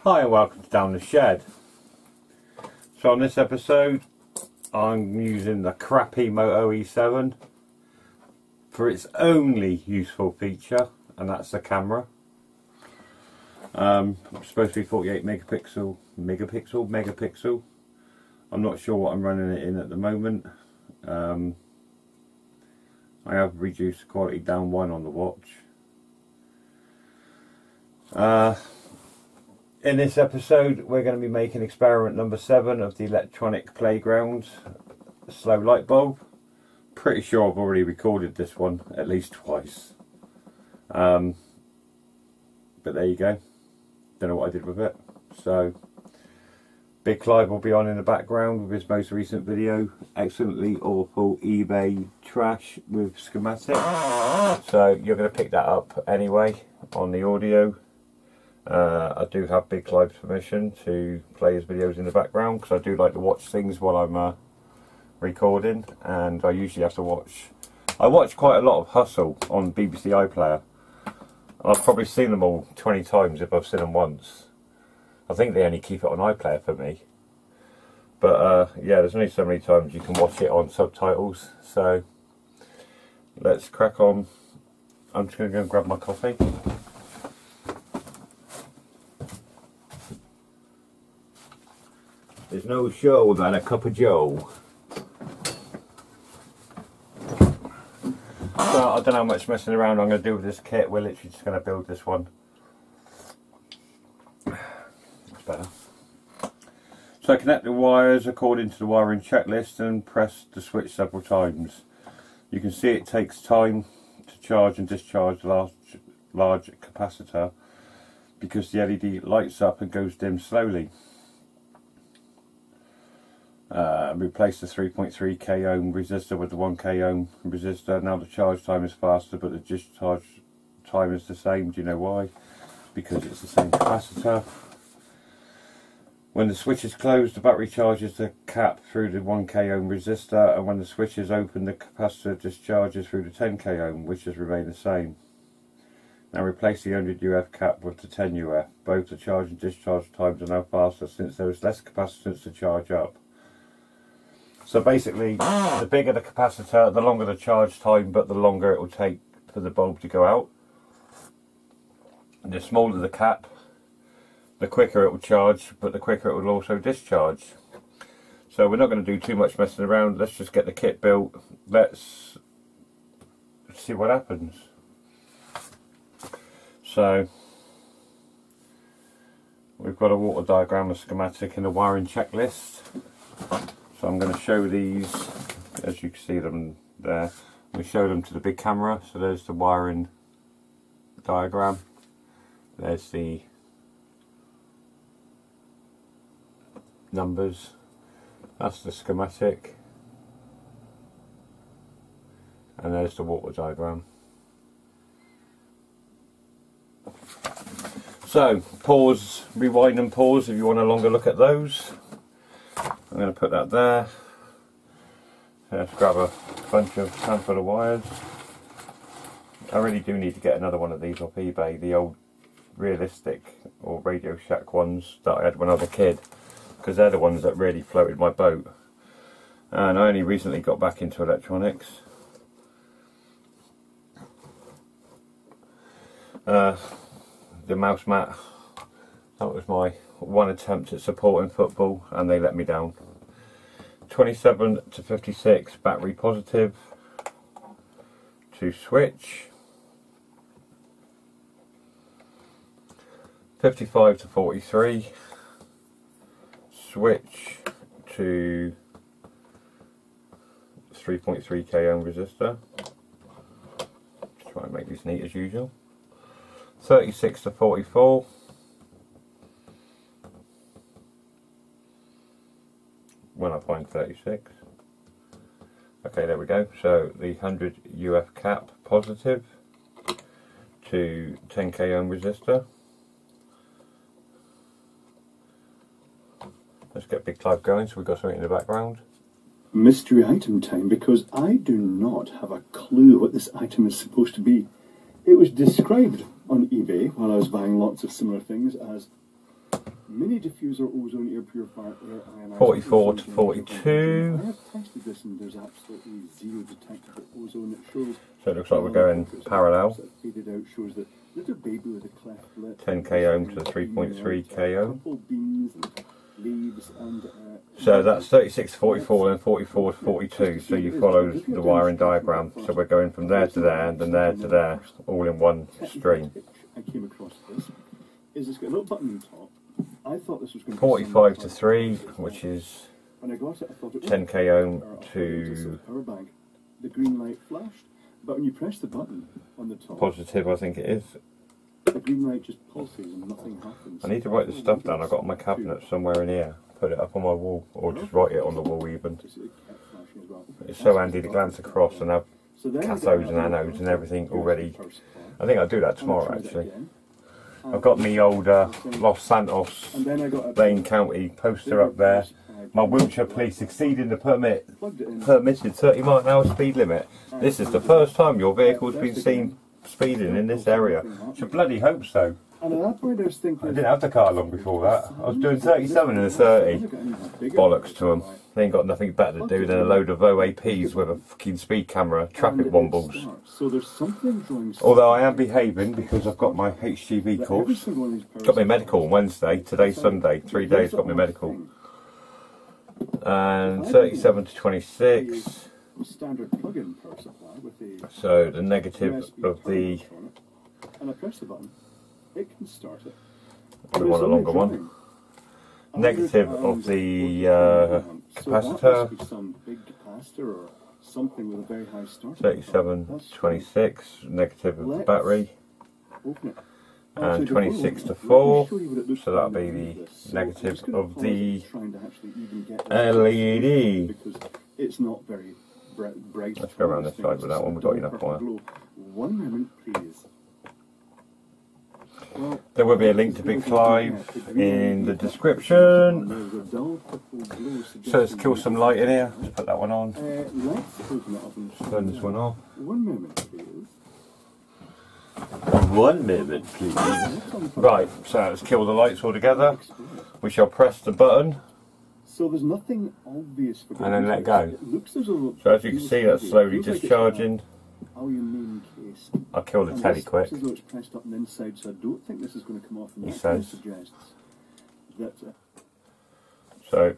Hi and welcome to Down the Shed. So on this episode I'm using the crappy Moto E7 for its only useful feature, and that's the camera. It's supposed to be 48 megapixel. I'm not sure what I'm running it in at the moment. I have reduced the quality down 1 on the watch. In this episode we're going to be making experiment number 7 of the electronic playground slow light bulb. Pretty sure I've already recorded this one at least twice. But there you go. Don't know what I did with it. So Big Clive will be on in the background with his most recent video, excellently awful eBay trash with schematic. So you're going to pick that up anyway on the audio. I do have Big Clive's permission to play his videos in the background because I do like to watch things while I'm recording, and I usually have to watch. I watch quite a lot of Hustle on BBC iPlayer. I've probably seen them all 20 times if I've seen them once. I think they only keep it on iPlayer for me. But yeah, there's only so many times you can watch it on subtitles. So let's crack on. I'm just going to go and grab my coffee. There's no show without a cup of joe. So I don't know how much messing around I'm going to do with this kit. We're literally just going to build this one. That's better. So I connect the wires according to the wiring checklist and press the switch several times. You can see it takes time to charge and discharge the large capacitor because the LED lights up and goes dim slowly. Replace the 3.3 k ohm resistor with the 1 k ohm resistor. Now the charge time is faster but the discharge time is the same. Do you know why? Because it's the same capacitor. When the switch is closed, the battery charges the cap through the 1 k ohm resistor, and when the switch is open the capacitor discharges through the 10 k ohm, which has remained the same. Now replace the 100 UF cap with the 10 UF. Both the charge and discharge times are now faster since there is less capacitance to charge up. So basically, the bigger the capacitor, the longer the charge time, but the longer it will take for the bulb to go out. And the smaller the cap, the quicker it will charge, but the quicker it will also discharge. So we're not going to do too much messing around. Let's just get the kit built. Let's see what happens. So we've got a water diagram, a schematic and a wiring checklist. So I'm going to show these, as you can see them there. We show them to the big camera. So there's the wiring diagram. There's the numbers. That's the schematic. And there's the water diagram. So pause, rewind and pause if you want a longer look at those. I'm going to put that there. Let's grab a handful of wires. I really do need to get another one of these off eBay, the old Realistic or Radio Shack ones that I had when I was a kid, because they're the ones that really floated my boat. And I only recently got back into electronics. The mouse mat, that was my one attempt at supporting football and they let me down. 27 to 56 battery positive to switch. 55 to 43 switch to 3.3 k ohm resistor. Just try and make this neat as usual. 36 to 44 when I find 36. Okay, there we go. So the 100 UF cap positive to 10 k ohm resistor. Let's get Big Clive going so we've got something in the background. Mystery item time, because I do not have a clue what this item is supposed to be. It was described on eBay while I was buying lots of similar things as Mini diffuser ozone air purifier air ionized 44 ozone to generator. 42. I have tested this and there's absolutely zero detectable ozone. It shows. So it looks like we're going parallel. Faded out, shows that little baby with a cleft lip. 10k ohm to 3.3k ohm. Couple beans and leaves and. So that's 36 to 44 and 44 to 42. So you follow the wiring diagram. So we're going from there to there and then there to there, all in one stream. I came across this. Is it's got a little button on top. I thought this was going to be 45 to 3, which is when I got it, I thought it was 10k ohm just a to power bank. The green light flashed, but when you press the button on the top, positive, I think it is. the green light just pulses and nothing happens. I need to write this stuff down. I've got it on my cabinet somewhere in here. Put it up on my wall, or just write it on the wall even. It kept flashing as well. It's so handy to glance across and have So then I got cathodes and another anodes and everything already. power supply. I think I'll do that And I tomorrow tried it actually. again. I've got me old Los Santos And then I got a Lane County poster up there. My Wiltshire police exceeding the permitted 30 mile an hour speed limit. This is the first time your vehicle's been seen speeding in this area. Should bloody hope so. And at that point I was thinking, I didn't have the car long before that. I was doing 37 and a 30. Bollocks to them. They ain't got nothing better to do than a load of OAPs with a fucking speed camera, traffic wombles. So there's something going. Although I am behaving because I've got my HGV course. Got my medical on Wednesday, today's Sunday, 3 days got my medical. And 37 to 26. Standard plug-in power supply with the So the negative of the, and I press the button, it can start it. we want a longer one. Negative of the capacitor. So that must be some big capacitor or something with a very high start. 37 to 26, negative of the battery. Open it. And 26 to 4, so that'll be the negative of the LED. Because it's not very bright. Let's go around this side with that one, we've got enough wire. 1 moment, please. Well, There will be a link to Big Clive in the description. So let's kill some light in here, let's put that one on. Let's open it up and Turn this one off. 1 moment, please. 1 minute please. Right, so let's kill the lights all together. We shall press the button. So there's nothing obvious for And then let go. It looks as though So as you can see, that's slowly discharging. How your main case. I'll kill the And telly this quick. looks as though it's pressed up on the inside, so I don't think this is going to come off. And He that kind of says. suggests that So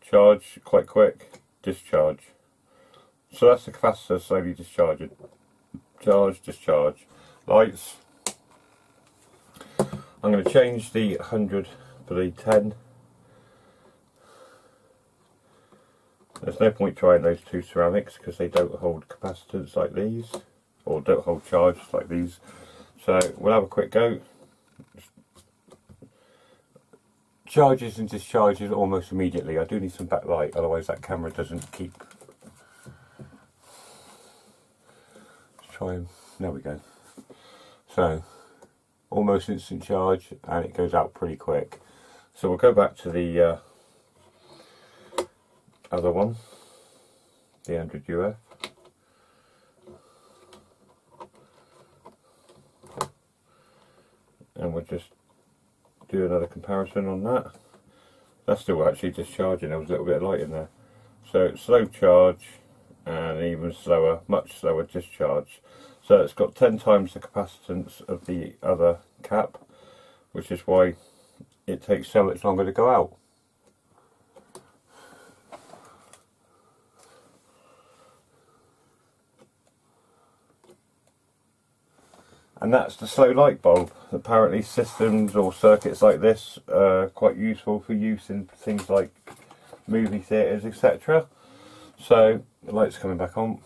charge quite quick, discharge. So that's the capacitor slowly discharging. Charge, discharge. Lights. I'm going to change the 100 for the 10. There's no point trying those two ceramics because they don't hold capacitance like these, or don't hold charge like these. So we'll have a quick go. Charges and discharges almost immediately. I do need some backlight, otherwise that camera doesn't keep. Let's try and, there we go. So almost instant charge, and it goes out pretty quick. So we'll go back to the other one, the 100 UF. And we'll just do another comparison on that. That's still actually discharging, there was a little bit of light in there. So slow charge and even slower, much slower discharge. So it's got 10 times the capacitance of the other cap, which is why it takes so much longer to go out. And that's the slow light bulb. Apparently systems or circuits like this are quite useful for use in things like movie theatres, etc. So the light's coming back on.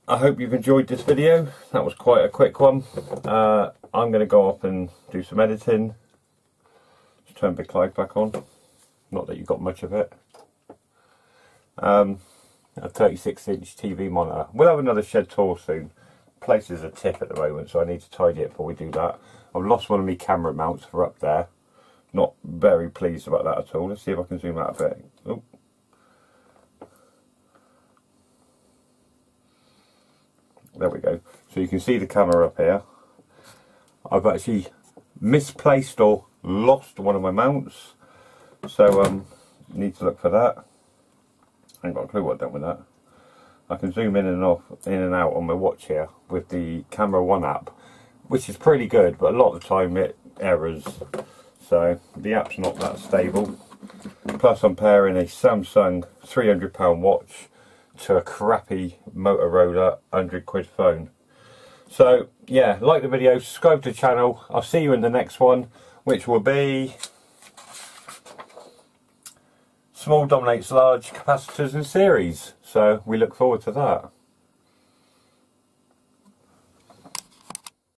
I hope you've enjoyed this video. That was quite a quick one. I'm going to go off and do some editing. Let's turn Big Clive back on. Not that you got much of it. A 36-inch TV monitor. We'll have another shed tour soon. Place is a tip at the moment, so I need to tidy it before we do that. I've lost one of my camera mounts for up there. Not very pleased about that at all. Let's see if I can zoom out a bit. Oh. There we go. So you can see the camera up here. I've actually misplaced or lost one of my mounts, so need to look for that. I ain't got a clue what I've done with that. I can zoom in and out on my watch here with the Camera One app, which is pretty good, but a lot of the time it errors, so the app's not that stable. Plus I'm pairing a Samsung £300 watch to a crappy Motorola £100 phone. So yeah, like the video, subscribe to the channel. I'll see you in the next one, which will be small dominates large capacitors in series. So we look forward to that.